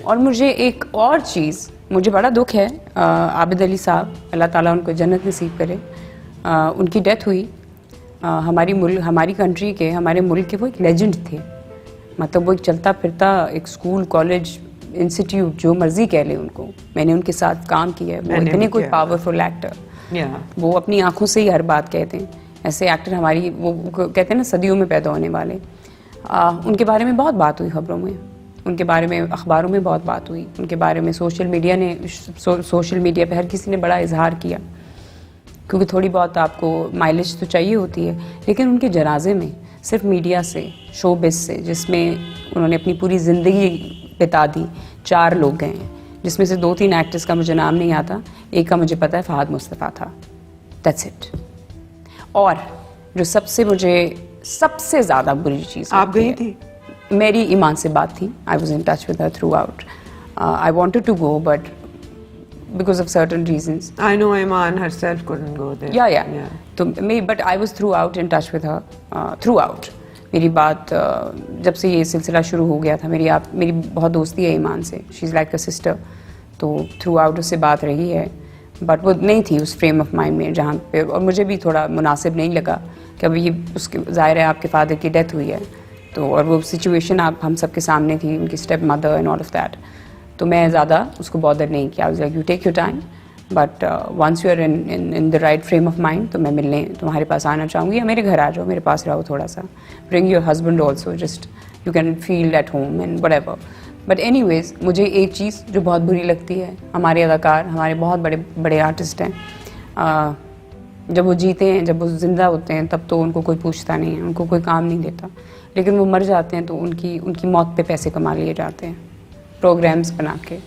और मुझे एक और चीज़, मुझे बड़ा दुख है, आबिद अली साहब, अल्लाह ताला उनको जन्नत नसीब करे, उनकी डेथ हुई। हमारी कंट्री के, हमारे मुल्क के वो एक लेजेंड थे। मतलब वो एक चलता फिरता एक स्कूल, कॉलेज, इंस्टीट्यूट, जो मर्जी कह ले उनको, मैंने उनके साथ काम किया है। वो इतने कोई पावरफुल एक्टर, वो अपनी आंखों से ही हर बात कहते हैं। ऐसे एक्टर हमारी, वो कहते हैं ना, सदियों में पैदा होने वाले। उनके बारे में बहुत बात हुई खबरों में, उनके बारे में अखबारों में बहुत बात हुई, उनके बारे में सोशल मीडिया पे हर किसी ने बड़ा इजहार किया, क्योंकि थोड़ी बहुत आपको माइलेज तो चाहिए होती है। लेकिन उनके जनाजे में सिर्फ मीडिया से, शोबिस से, जिसमें उन्होंने अपनी पूरी ज़िंदगी बिता दी, 4 लोग गए हैं, जिसमें से 2-3 एक्टर्स का मुझे नाम नहीं आता, एक का मुझे पता है, फहद मुस्तफ़ा था। That's it. और जो सबसे ज़्यादा बुरी चीज़, आप गई थी? मेरी ईमान से बात थी। I was in touch with her throughout. I wanted to go but because of certain reasons. I know Iman herself couldn't go there. Yeah. तो but I was throughout in touch with her, throughout. मेरी बात जब से ये सिलसिला शुरू हो गया था, मेरी बहुत दोस्ती है ईमान से, she is like a sister, तो थ्रूआउट उससे बात रही है। बट वो नहीं थी उस फ्रेम ऑफ माइंड में जहाँ पे, और मुझे भी थोड़ा मुनासिब नहीं लगा कि अभी ये उसके, ज़ाहिर है आपके फादर की डेथ हुई है, तो और वो सिचुएशन हम सबके सामने थी, उनकी step mother and all of that. तो मैं ज़्यादा उसको बॉदर नहीं किया। I was like, you take your time, but once you are in the right frame of mind, तो मैं मिलने तुम्हारे पास आना चाहूँगी, या मेरे घर आ जाओ, मेरे पास रहो थोड़ा सा, bring your husband also, just you can feel at home and whatever. But anyways, मुझे एक चीज़ जो बहुत बुरी लगती है, हमारे अदाकार, हमारे बहुत बड़े बड़े आर्टिस्ट हैं, जब वो जीते हैं, जब वो ज़िंदा होते हैं, तब तो उनको कोई पूछता नहीं है, उनको कोई काम नहीं देता, लेकिन वो मर जाते हैं तो उनकी मौत पे पैसे कमा लिए जाते हैं, प्रोग्राम्स बना के,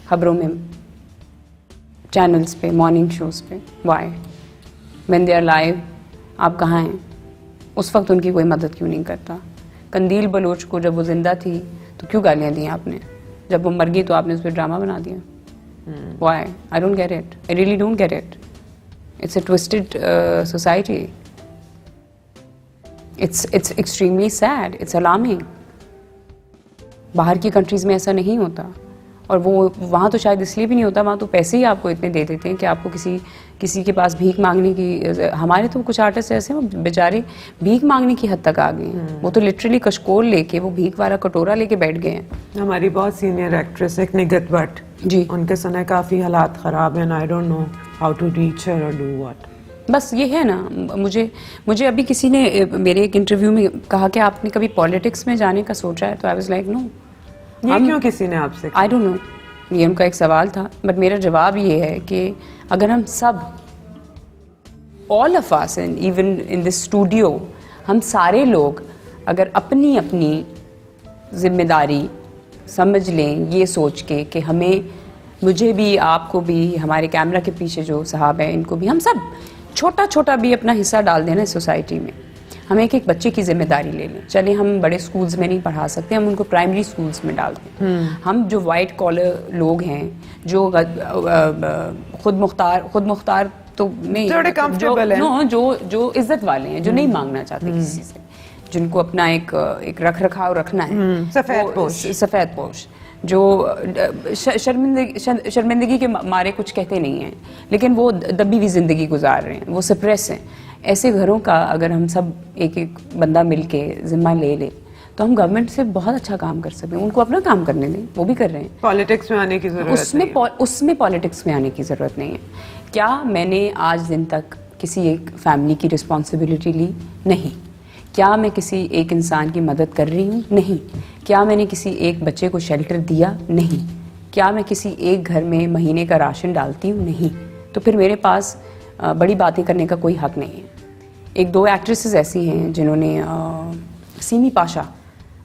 खबरों में, चैनल्स पे, मॉर्निंग शोज़ पे। Why when they are live, आप कहाँ हैं? उस वक्त उनकी कोई मदद क्यों नहीं करता? कंदील बलोच को जब वो ज़िंदा थी तो क्यों गालियाँ दी आपने? जब वो मर गई तो आपने उस पर ड्रामा बना दिया। Why? I don't get it, I really don't get it. It's a twisted society, it's extremely sad, it's alarming. बाहर की कंट्रीज़ में ऐसा नहीं होता, और वो वहाँ तो शायद इसलिए भी नहीं होता, वहाँ तो पैसे ही आपको इतने दे देते हैं कि आपको किसी के पास भीख मांगने की, हमारे तो कुछ आर्टिस्ट ऐसे हैं वो बेचारे भीख मांगने की हद तक आ गए हैं। वो तो लिटरली कशकोल लेके, वो भीख वाला कटोरा लेके बैठ गए हैं। हमारी बहुत सीनियर एक्ट्रेस एक निगत भट्ट जी, उनके सुना काफ़ी हालात ख़राब हैं, I don't know how to reach her और डू व्हाट। बस ये है ना, मुझे अभी किसी ने मेरे एक इंटरव्यू में कहा कि आपने कभी पॉलिटिक्स में जाने का सोचा है, तो आई वाज लाइक नो। ये क्यों किसी ने आपसे? आई डोंट नो, ये उनका एक सवाल था, बट मेरा जवाब ये है कि अगर हम सब, all of us and even in this studio, हम सारे लोग अगर अपनी अपनी जिम्मेदारी समझ लें, ये सोच के कि मुझे भी, आपको भी, हमारे कैमरा के पीछे जो साहब हैं इनको भी, हम सब छोटा छोटा भी अपना हिस्सा डाल देना इस सोसाइटी में। हम एक बच्चे की जिम्मेदारी ले लें। चले हम बड़े स्कूल्स में नहीं पढ़ा सकते, हम उनको प्राइमरी स्कूल्स में डाल दें। हम जो वाइट कॉलर लोग हैं, जो खुद मुख्तार तो नहीं, थोड़े कंफर्टेबल हैं, जो इज्जत वाले हैं, जो नहीं मांगना चाहते किसी से, जिनको अपना एक रख रखाव रखना है, सफ़ेद पोश, जो शर्मिंदगी के मारे कुछ कहते नहीं हैं, लेकिन वो दबी हुई ज़िंदगी गुजार रहे हैं, वो सप्रेस हैं। ऐसे घरों का अगर हम सब एक बंदा मिल के ज़िम्मा ले ले, तो हम गवर्नमेंट से बहुत अच्छा काम कर सकते हैं। उनको अपना काम करने दें, वो भी कर रहे हैं। पॉलिटिक्स में आने की ज़रूरत नहीं है। उसमें पॉलिटिक्स में आने की ज़रूरत नहीं है। क्या मैंने आज दिन तक किसी एक फैमिली की रिस्पॉन्सिबिलिटी ली? नहीं। क्या मैं किसी एक इंसान की मदद कर रही हूँ? नहीं। क्या मैंने किसी एक बच्चे को शेल्टर दिया? नहीं। क्या मैं किसी एक घर में महीने का राशन डालती हूँ? नहीं। तो फिर मेरे पास बड़ी बातें करने का कोई हक नहीं है। 1-2 एक्ट्रेसेस ऐसी हैं जिन्होंने, सीमी पाशा,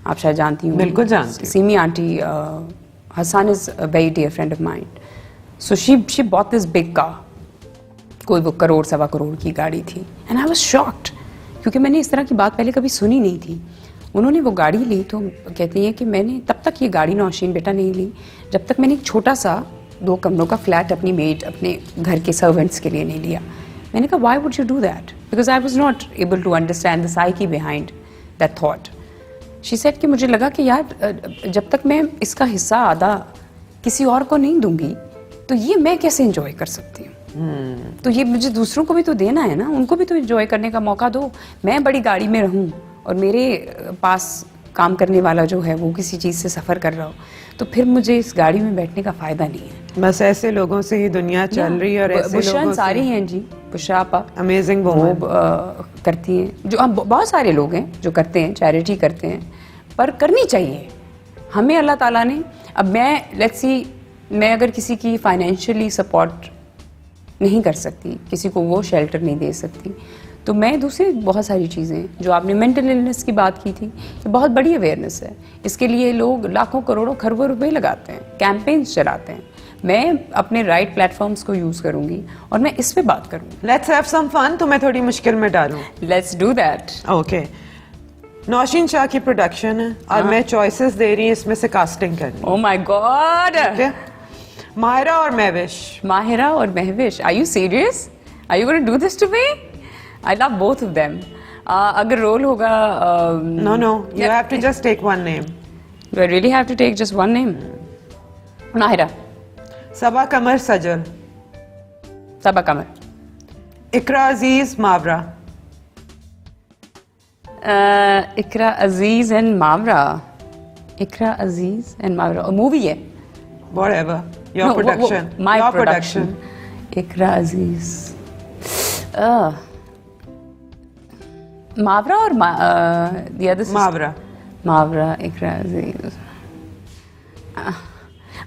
आप शायद जानती हूँ। बिल्कुल जानती हूँ। Seemi aunty, Hasan is a very dear friend of mind, so she bought this big car, कोई वो 1-1.25 करोड़ की गाड़ी थी, एंड आई वाज शॉक्ड, क्योंकि मैंने इस तरह की बात पहले कभी सुनी नहीं थी। उन्होंने वो गाड़ी ली तो कहती हैं कि मैंने तब तक ये गाड़ी नौशीन बेटा नहीं ली जब तक मैंने एक छोटा सा 2 कमरों का फ्लैट अपनी मेड, अपने घर के सर्वेंट्स के लिए नहीं लिया। मैंने कहा why would you do that, because I was not able to understand the psyche behind that thought. She said कि मुझे लगा कि यार जब तक मैं इसका हिस्सा आधा किसी और को नहीं दूंगी तो ये मैं कैसे एंजॉय कर सकती हूँ? तो ये मुझे दूसरों को भी तो देना है ना, उनको भी तो एंजॉय करने का मौका दो। मैं बड़ी गाड़ी में रहूँ और मेरे पास काम करने वाला जो है वो किसी चीज़ से सफ़र कर रहा हो, तो फिर मुझे इस गाड़ी में बैठने का फ़ायदा नहीं है। बस ऐसे लोगों से ही दुनिया चल रही है और ऐसे बुशरा लोगों अंसारी हैं जी, बुशरा आपा अमेजिंग वो वुमन करती हैं, जो बहुत सारे लोग हैं जो करते हैं, चैरिटी करते हैं, पर करनी चाहिए हमें। अल्लाह ताला ने, अब मैं लेट्स सी, मैं अगर किसी की फाइनेंशियली सपोर्ट नहीं कर सकती, किसी को वो शेल्टर नहीं दे सकती, तो मैं दूसरी बहुत सारी चीज़ें, जो आपने मेंटल इलनेस की बात की थी, ये बहुत बड़ी अवेयरनेस है। इसके लिए लोग लाखों करोड़ों खरबों रुपए लगाते हैं, कैंपेन्स चलाते हैं। मैं अपने राइट प्लेटफॉर्म्स को यूज़ करूंगी और मैं इस पे बात करूंगी। Let's have some fun. तो मैं थोड़ी मुश्किल में डालूं? Let's do that. Okay, Naushin Shah की प्रोडक्शन है और मैं चॉइसेस दे रही हूँ, इसमें से कास्टिंग करनी। Oh my God. माहिरा और महविश। माहिरा और Mahvish, are you serious? Are you going to do this to me? I love both of them. अगर रोल होगा no you have to just take one name. Do I really have to take just one name? Mahira. Saba Qamar Sajal. Saba Qamar. Iqra Aziz Mawra. Iqra Aziz and Mawra. Iqra Aziz and Mawra movie है? Whatever. Your production. My Your production. Iqra Aziz. Mawra और the other sister? Mawra. Mawra, Iqra Aziz.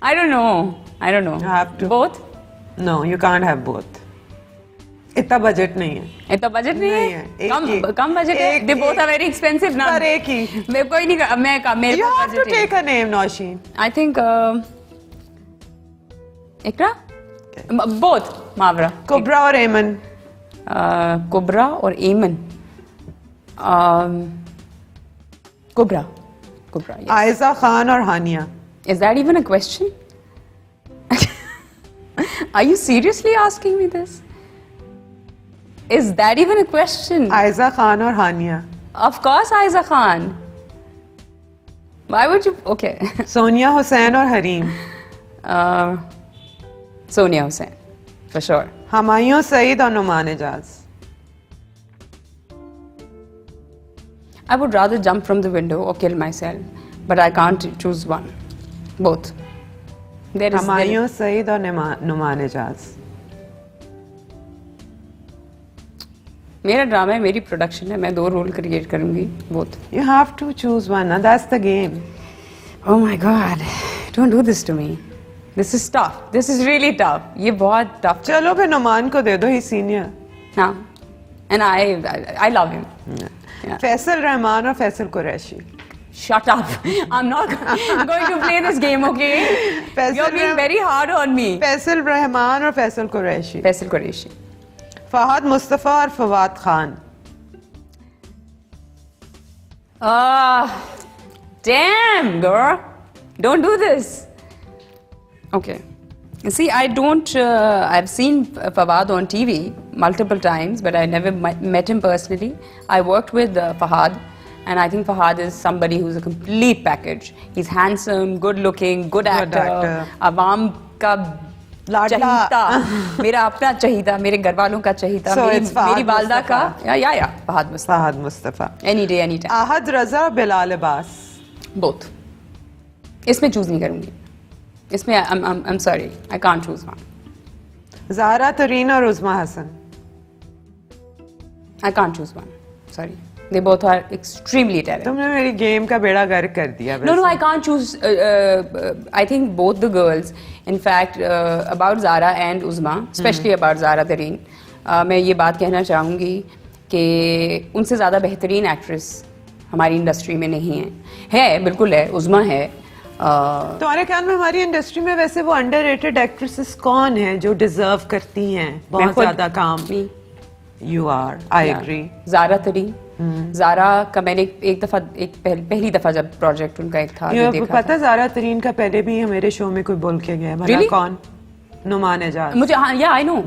I don't know. You have to. Both? No, you can't have both. इतना budget नहीं है। इतना budget नहीं है? एक ही। कम budget है? They both are very expensive ना। पर एक ही। मैं कोई नहीं, मेरे You pass have to budget है। take a name, Nausheen. I think Iqra? Both. मावरा। कुबरा और एमन। कुबरा और एमन। कुबरा। कुबरा, yes. आयजा खान और हानिया। Is that even a question? Are you seriously asking me this? Is that even a question? Aiza Khan और हानिया। Of course, Aiza Khan. Why would you? Okay. Sonia Hussain और Hareem. Sonia Hussain, for sure. Humayun Saeed और Numan Ejaz. I would rather jump from the window or kill myself, but I can't choose one. Both. Humayun Saeed और नुमान एजाज। मेरा drama है, मेरी production है, मैं 2 role create करूंगी, both. You have to choose one. That's the game. Oh my God! Don't do this to me. This is tough. This is really tough. ये बहुत tough. चलो फिर नुमान को दे दो, ही सीनियर। हाँ. And I love him. Yeah. Faisal Rahman और Faisal Qureshi. Shut up! I'm not going to play this game, okay? You're being very hard on me. Faisal Rahman और फैसल कुरैशी। फैसल कुरैशी। फहद मुस्तफ़ा और Fawad Khan. Damn, girl. Don't do this. Okay. See, I don't, I've seen Fawad on TV multiple times, but I never met him personally. I worked with Fahad, and I think Fahad is somebody who's a complete package. He's handsome, good looking, good actor. Awam ka चहीता, मेरा अपना चहीता, मेरे घर वालों का चहीता, मेरी वालदा का, या Fahad Mustafa. Any day, any time. Ahad Raza, Bilal Abbas. Both. इसमें चूज नहीं करूंगी। इसमें I'm sorry, I can't choose one. Zaara तरीन और उज़मा Hasan. I can't choose one. Sorry. They both are extremely talented. तुमने मेरी गेम का बेड़ा गर्क कर दिया। No, I can't choose. I think both the girls. In fact, about Zara and Uzma, especially about Zara Tareen, मैं ये बात कहना चाहूँगी कि उनसे ज़्यादा बेहतरीन एक्ट्रेस हमारी इंडस्ट्री में नहीं है। है, बिल्कुल है, उज़मा है। तुम्हारे ख्याल में हमारी इंडस्ट्री में वैसे वो अंडररेटेड एक्ट्रेसेस कौन है जो डिजर्व करती हैं बहुत ज़्यादा काम? You are. I agree. Zaara तरीन। ज़ारा का मैंने पहली दफा जब प्रोजेक्ट उनका एक था, ये पता ज़ारा तरीन का पहले भी मेरे शो में कोई बोल के गया। भला कौन? नुमान एजाज। मुझे, हाँ, yeah, I know.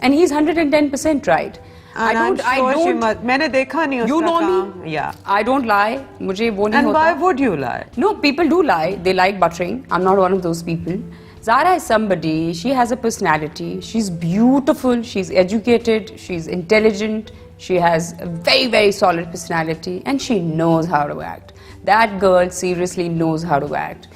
And he's 110% right. I don't. मैंने देखा नहीं You उसका know काम. me. Yeah. I don't lie. मुझे वो नहीं And होता. why would you lie? No, people do lie. They like buttering. I'm not one of those people. Zara is somebody, she has a personality. She's beautiful, she's educated, she's intelligent, she has a very, very solid personality, and she knows how to act. That girl seriously knows how to act.